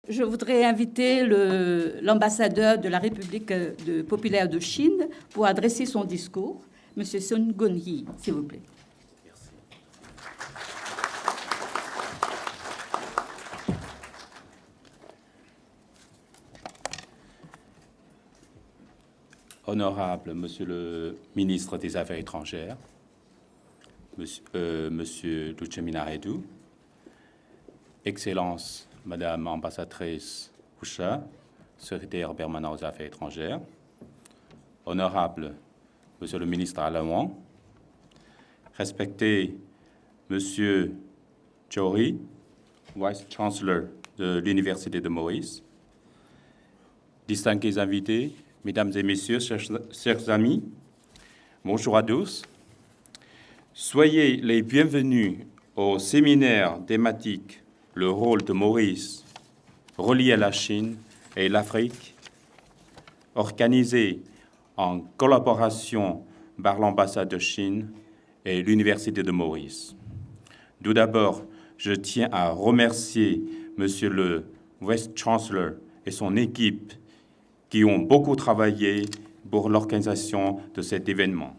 Je voudrais inviter l'ambassadeur de la République populaire de Chine pour adresser son discours. Monsieur Sun Gun-hee, s'il vous plaît. Merci. Honorable Monsieur le ministre des Affaires étrangères, Monsieur Lucemina Redou, Excellence Madame ambassadrice Houcha, secrétaire permanent aux Affaires étrangères, Honorable Monsieur le ministre Alain, respecté Monsieur Jory, Vice-Chancellor de l'Université de Maurice, distingués invités, Mesdames et Messieurs, chers amis, bonjour à tous. Soyez les bienvenus au séminaire thématique « Le rôle de Maurice relié à la Chine et l'Afrique » organisé en collaboration par l'ambassade de Chine et l'Université de Maurice. Tout d'abord, je tiens à remercier Monsieur le Vice-Chancellor et son équipe qui ont beaucoup travaillé pour l'organisation de cet événement.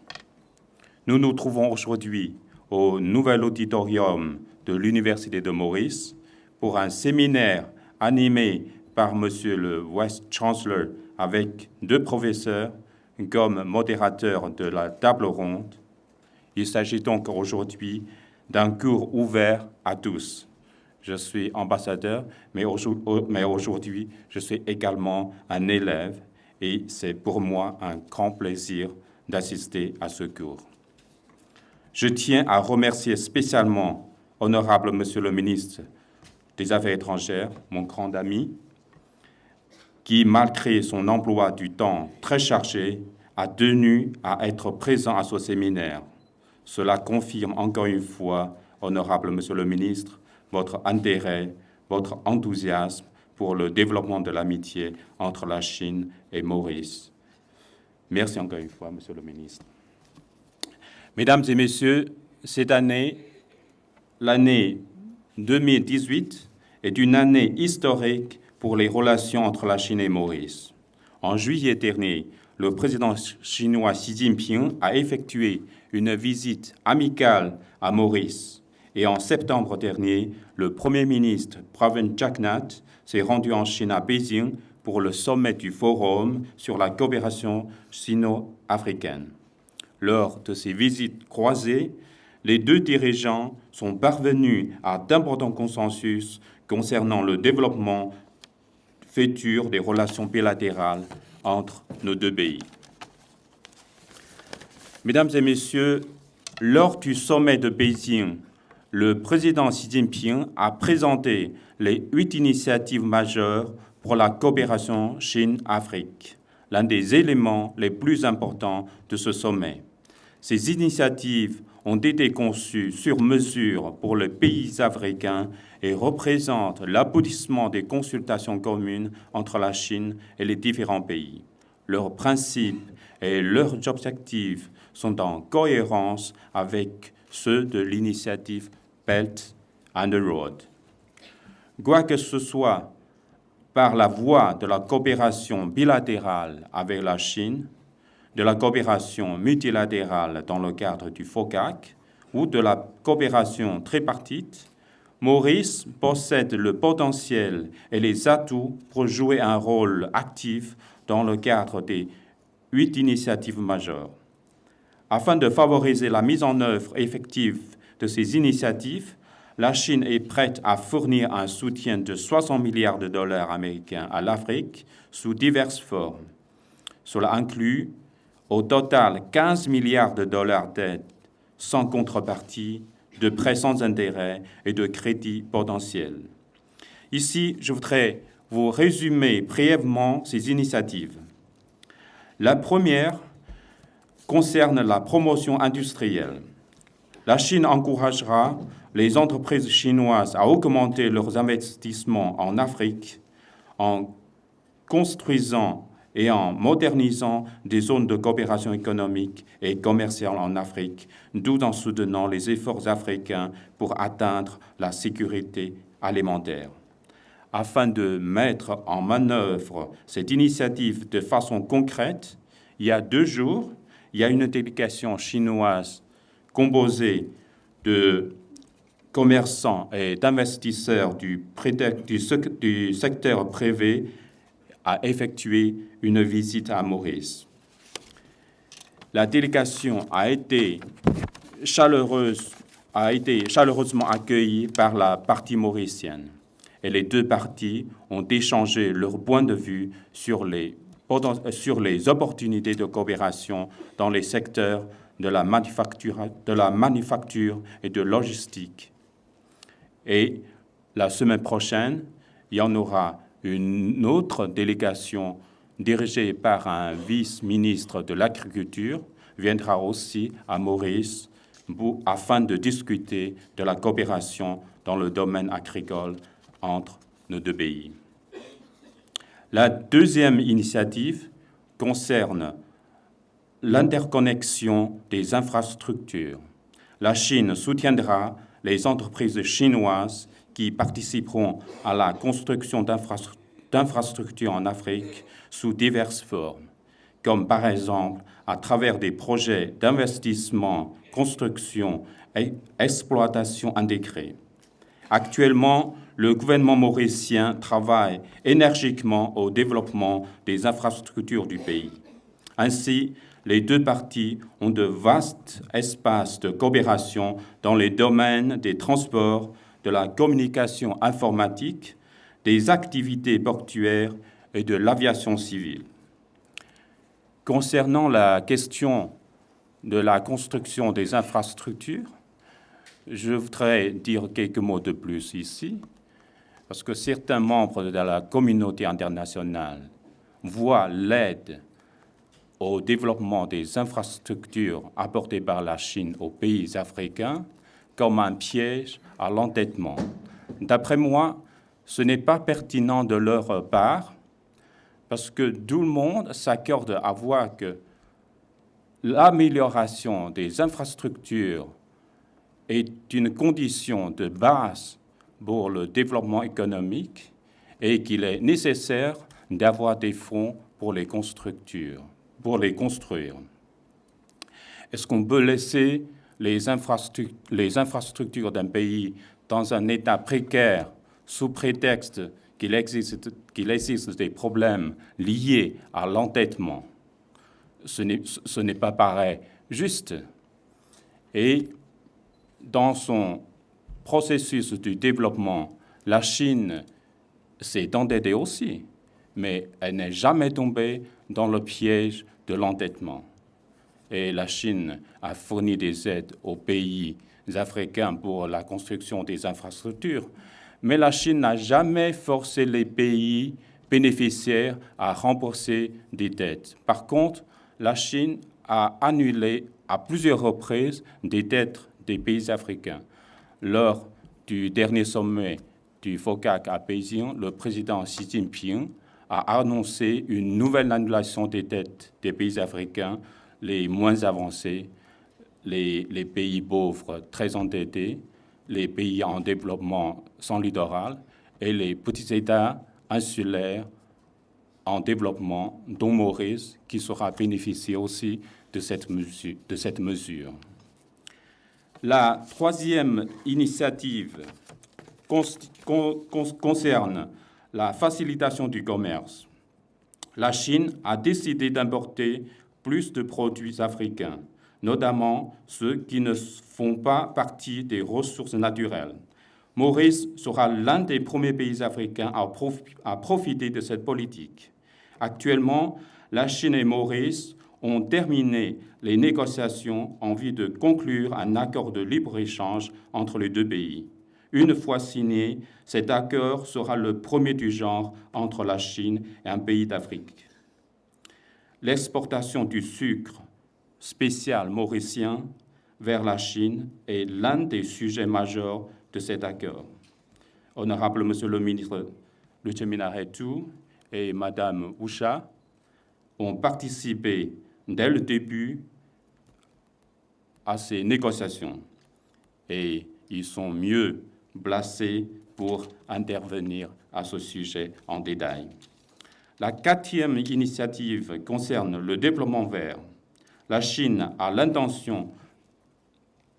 Nous nous trouvons aujourd'hui au nouvel auditorium de l'Université de Maurice pour un séminaire animé par Monsieur le Vice-Chancellor avec 2 professeurs comme modérateurs de la table ronde. Il s'agit donc aujourd'hui d'un cours ouvert à tous. Je suis ambassadeur, mais aujourd'hui, je suis également un élève et c'est pour moi un grand plaisir d'assister à ce cours. Je tiens à remercier spécialement Honorable Monsieur le ministre des Affaires étrangères, mon grand ami, qui, malgré son emploi du temps très chargé, a tenu à être présent à ce séminaire. Cela confirme encore une fois, Honorable Monsieur le ministre, votre intérêt, votre enthousiasme pour le développement de l'amitié entre la Chine et Maurice. Merci encore une fois, Monsieur le ministre. Mesdames et Messieurs, cette année, l'année 2018, est une année historique pour les relations entre la Chine et Maurice. En juillet dernier, le président chinois Xi Jinping a effectué une visite amicale à Maurice. Et en septembre dernier, le Premier ministre Pravind Jugnauth s'est rendu en Chine à Beijing pour le sommet du Forum sur la coopération sino-africaine. Lors de ces visites croisées, les 2 dirigeants sont parvenus à d'importants consensus concernant le développement futur des relations bilatérales entre nos 2 pays. Mesdames et Messieurs, lors du sommet de Beijing, le président Xi Jinping a présenté les 8 initiatives majeures pour la coopération Chine-Afrique, l'un des éléments les plus importants de ce sommet. Ces initiatives ont été conçues sur mesure pour les pays africains et représentent l'aboutissement des consultations communes entre la Chine et les différents pays. Leurs principes et leurs objectifs sont en cohérence avec ceux de l'initiative Belt and Road. Quoi que ce soit par la voie de la coopération bilatérale avec la Chine, de la coopération multilatérale dans le cadre du FOCAC ou de la coopération tripartite, Maurice possède le potentiel et les atouts pour jouer un rôle actif dans le cadre des 8 initiatives majeures. Afin de favoriser la mise en œuvre effective de ces initiatives, la Chine est prête à fournir un soutien de 60 milliards de dollars américains à l'Afrique sous diverses formes. Cela inclut au total 15 milliards de dollars d'aide sans contrepartie, de prêts sans intérêt et de crédits potentiels. Ici, je voudrais vous résumer brièvement ces initiatives. La première concerne la promotion industrielle. La Chine encouragera les entreprises chinoises à augmenter leurs investissements en Afrique en construisant et en modernisant des zones de coopération économique et commerciale en Afrique, tout en soutenant les efforts africains pour atteindre la sécurité alimentaire. afin de mettre en manœuvre cette initiative de façon concrète, il y a 2 jours, il y a une délégation chinoise composée de commerçants et d'investisseurs du secteur privé a effectué une visite à Maurice. La délégation a été chaleureusement accueillie par la partie mauricienne et les 2 parties ont échangé leur point de vue sur les opportunités de coopération dans les secteurs de la manufacture et de logistique. Et la semaine prochaine, il y en aura une autre délégation dirigée par un vice-ministre de l'Agriculture, viendra aussi à Maurice afin de discuter de la coopération dans le domaine agricole entre nos 2 pays. La deuxième initiative concerne l'interconnexion des infrastructures. La Chine soutiendra les entreprises chinoises qui participeront à la construction d'infrastructures en Afrique sous diverses formes, comme par exemple à travers des projets d'investissement, construction et exploitation intégrés. Actuellement, le gouvernement mauricien travaille énergiquement au développement des infrastructures du pays. Ainsi, les 2 parties ont de vastes espaces de coopération dans les domaines des transports, de la communication informatique, des activités portuaires et de l'aviation civile. Concernant la question de la construction des infrastructures, je voudrais dire quelques mots de plus ici, parce que certains membres de la communauté internationale voient l'aide au développement des infrastructures apportées par la Chine aux pays africains comme un piège à l'endettement. D'après moi, ce n'est pas pertinent de leur part, parce que tout le monde s'accorde à voir que l'amélioration des infrastructures est une condition de base pour le développement économique et qu'il est nécessaire d'avoir des fonds pour les construire. Est-ce qu'on peut laisser les infrastructures d'un pays dans un état précaire sous prétexte qu'il existe des problèmes liés à l'endettement? Ce n'est pas pareil juste. Et dans son processus de développement, la Chine s'est endettée aussi, mais elle n'est jamais tombée dans le piège de l'endettement. Et la Chine a fourni des aides aux pays africains pour la construction des infrastructures, mais la Chine n'a jamais forcé les pays bénéficiaires à rembourser des dettes. Par contre, la Chine a annulé à plusieurs reprises des dettes des pays africains. Lors du dernier sommet du FOCAC à Pékin, le président Xi Jinping a annoncé une nouvelle annulation des dettes des pays africains les moins avancés, les pays pauvres très endettés, les pays en développement sans littoral et les petits États insulaires en développement, dont Maurice, qui sera bénéficié aussi de cette mesure. La troisième initiative concerne la facilitation du commerce. La Chine a décidé d'importer plus de produits africains, notamment ceux qui ne font pas partie des ressources naturelles. Maurice sera l'un des premiers pays africains à profiter de cette politique. Actuellement, la Chine et Maurice ont terminé les négociations en vue de conclure un accord de libre-échange entre les 2 pays. Une fois signé, cet accord sera le premier du genre entre la Chine et un pays d'Afrique. L'exportation du sucre spécial mauricien vers la Chine est l'un des sujets majeurs de cet accord. Honorable Monsieur le ministre Luchemina Hetu et Madame Usha ont participé dès le début à ces négociations et ils sont mieux placés pour intervenir à ce sujet en détail. La 4e initiative concerne le développement vert. La Chine a l'intention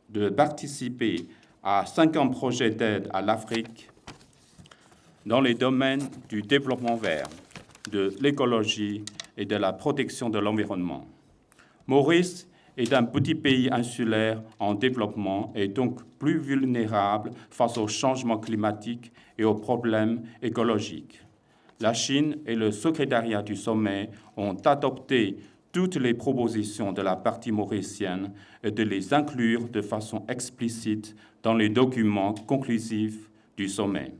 de participer à 50 projets d'aide à l'Afrique dans les domaines du développement vert, de l'écologie et de la protection de l'environnement. Maurice est un petit pays insulaire en développement et donc plus vulnérable face aux changements climatiques et aux problèmes écologiques. La Chine et le secrétariat du sommet ont adopté toutes les propositions de la partie mauricienne et de les inclure de façon explicite dans les documents conclusifs du sommet.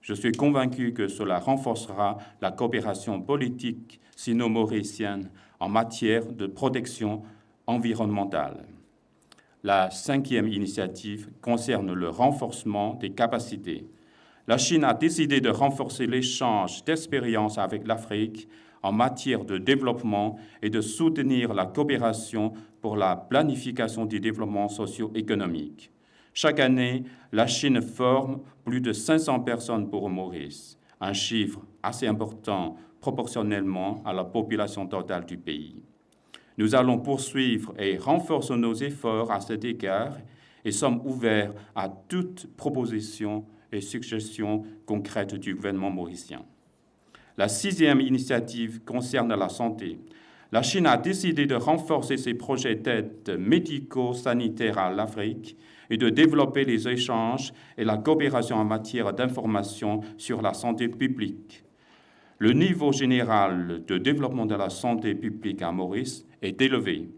Je suis convaincu que cela renforcera la coopération politique sino-mauricienne en matière de protection environnementale. La 5e initiative concerne le renforcement des capacités. La Chine a décidé de renforcer l'échange d'expériences avec l'Afrique en matière de développement et de soutenir la coopération pour la planification du développement socio-économique. Chaque année, la Chine forme plus de 500 personnes pour Maurice, un chiffre assez important proportionnellement à la population totale du pays. Nous allons poursuivre et renforcer nos efforts à cet égard et sommes ouverts à toute proposition et suggestions concrètes du gouvernement mauricien. La 6e initiative concerne la santé. La Chine a décidé de renforcer ses projets d'aide médico-sanitaire à l'Afrique et de développer les échanges et la coopération en matière d'information sur la santé publique. Le niveau général de développement de la santé publique à Maurice est élevé.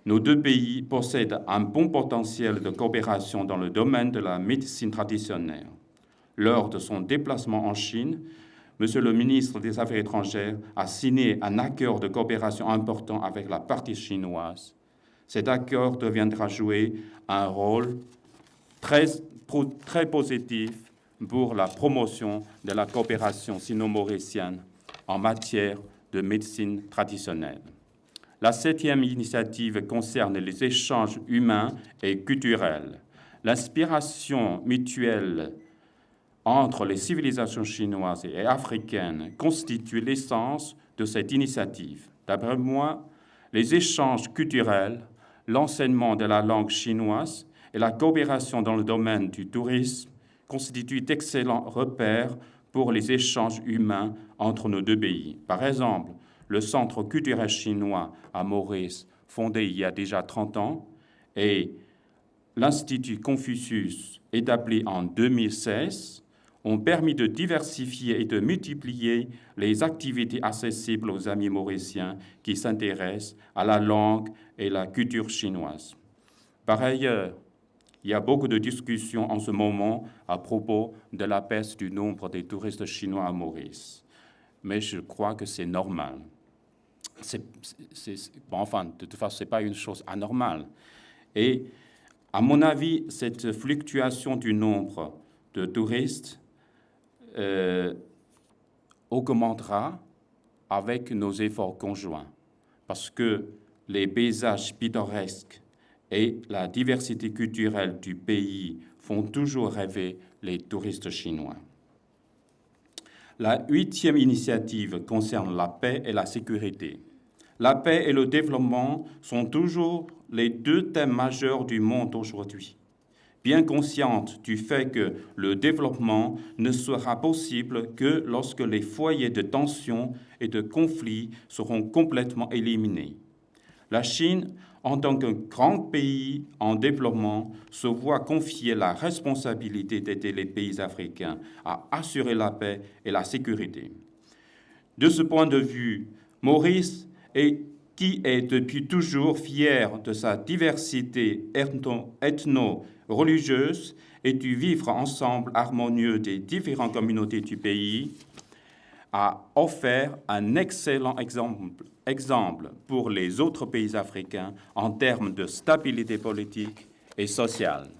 Nos deux pays possèdent un bon potentiel de coopération dans le domaine de la médecine traditionnelle. Lors de son déplacement en Chine, Monsieur le ministre des Affaires étrangères a signé un accord de coopération important avec la partie chinoise. Cet accord deviendra jouer un rôle très positif pour la promotion de la coopération sino-mauricienne en matière de médecine traditionnelle. La 7e initiative concerne les échanges humains et culturels. L'inspiration mutuelle entre les civilisations chinoises et africaines constitue l'essence de cette initiative. D'après moi, les échanges culturels, l'enseignement de la langue chinoise et la coopération dans le domaine du tourisme constituent d'excellents repères pour les échanges humains entre nos deux pays. Par exemple, le Centre culturel chinois à Maurice, fondé il y a déjà 30 ans, et l'Institut Confucius, établi en 2016, ont permis de diversifier et de multiplier les activités accessibles aux amis mauriciens qui s'intéressent à la langue et la culture chinoise. Par ailleurs, il y a beaucoup de discussions en ce moment à propos de la baisse du nombre des touristes chinois à Maurice. Mais je crois que c'est normal. Enfin, de toute façon, ce n'est pas une chose anormale. Et à mon avis, cette fluctuation du nombre de touristes augmentera avec nos efforts conjoints, parce que les paysages pittoresques et la diversité culturelle du pays font toujours rêver les touristes chinois. La 8e initiative concerne la paix et la sécurité. La paix et le développement sont toujours les deux thèmes majeurs du monde aujourd'hui. Bien consciente du fait que le développement ne sera possible que lorsque les foyers de tension et de conflits seront complètement éliminés. La Chine, en tant que grand pays en développement, se voit confier la responsabilité d'aider les pays africains à assurer la paix et la sécurité. De ce point de vue, Maurice, qui est depuis toujours fier de sa diversité ethno-religieuse et du vivre ensemble harmonieux des différentes communautés du pays, a offert un excellent exemple pour les autres pays africains en termes de stabilité politique et sociale.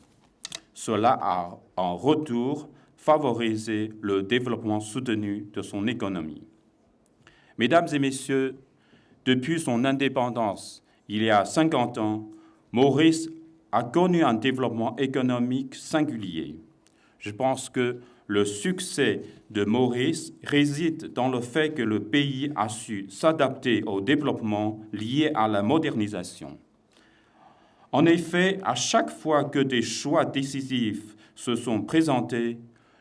Cela a, en retour, favorisé le développement soutenu de son économie. Mesdames et messieurs, depuis son indépendance, il y a 50 ans, Maurice a connu un développement économique singulier. Je pense que le succès de Maurice réside dans le fait que le pays a su s'adapter au développement lié à la modernisation. En effet, à chaque fois que des choix décisifs se sont présentés,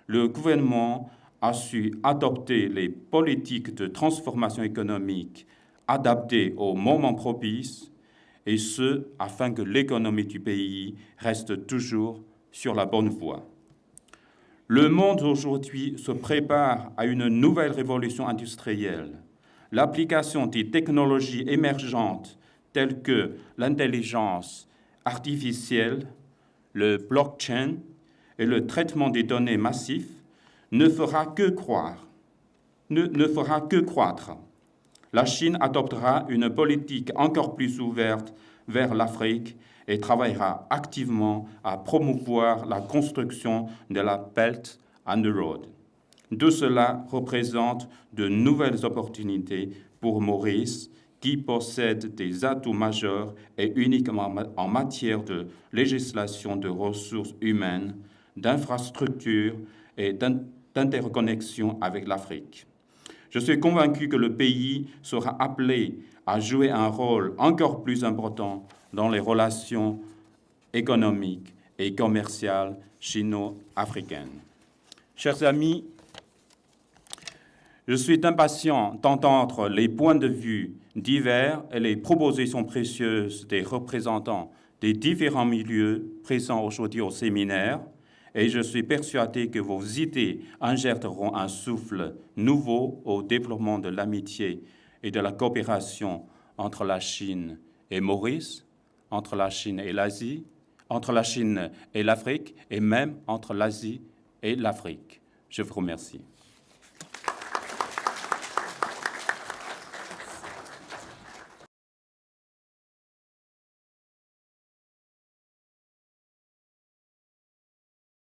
le gouvernement a su adopter les politiques de transformation économique adaptées au moment propice, et ce, afin que l'économie du pays reste toujours sur la bonne voie. Le monde aujourd'hui se prépare à une nouvelle révolution industrielle. L'application des technologies émergentes telles que l'intelligence artificielle, le blockchain et le traitement des données massifs ne fera que croître. La Chine adoptera une politique encore plus ouverte vers l'Afrique et travaillera activement à promouvoir la construction de la Belt and Road. Tout cela représente de nouvelles opportunités pour Maurice, qui possède des atouts majeurs et uniquement en matière de législation de ressources humaines, d'infrastructures et d'interconnexion avec l'Afrique. Je suis convaincu que le pays sera appelé à jouer un rôle encore plus important dans les relations économiques et commerciales chino-africaines. Chers amis, je suis impatient d'entendre les points de vue divers et les propositions précieuses des représentants des différents milieux présents aujourd'hui au séminaire, et je suis persuadé que vos idées injecteront un souffle nouveau au développement de l'amitié et de la coopération entre la Chine et Maurice, entre la Chine et l'Asie, entre la Chine et l'Afrique, et même entre l'Asie et l'Afrique. Je vous remercie.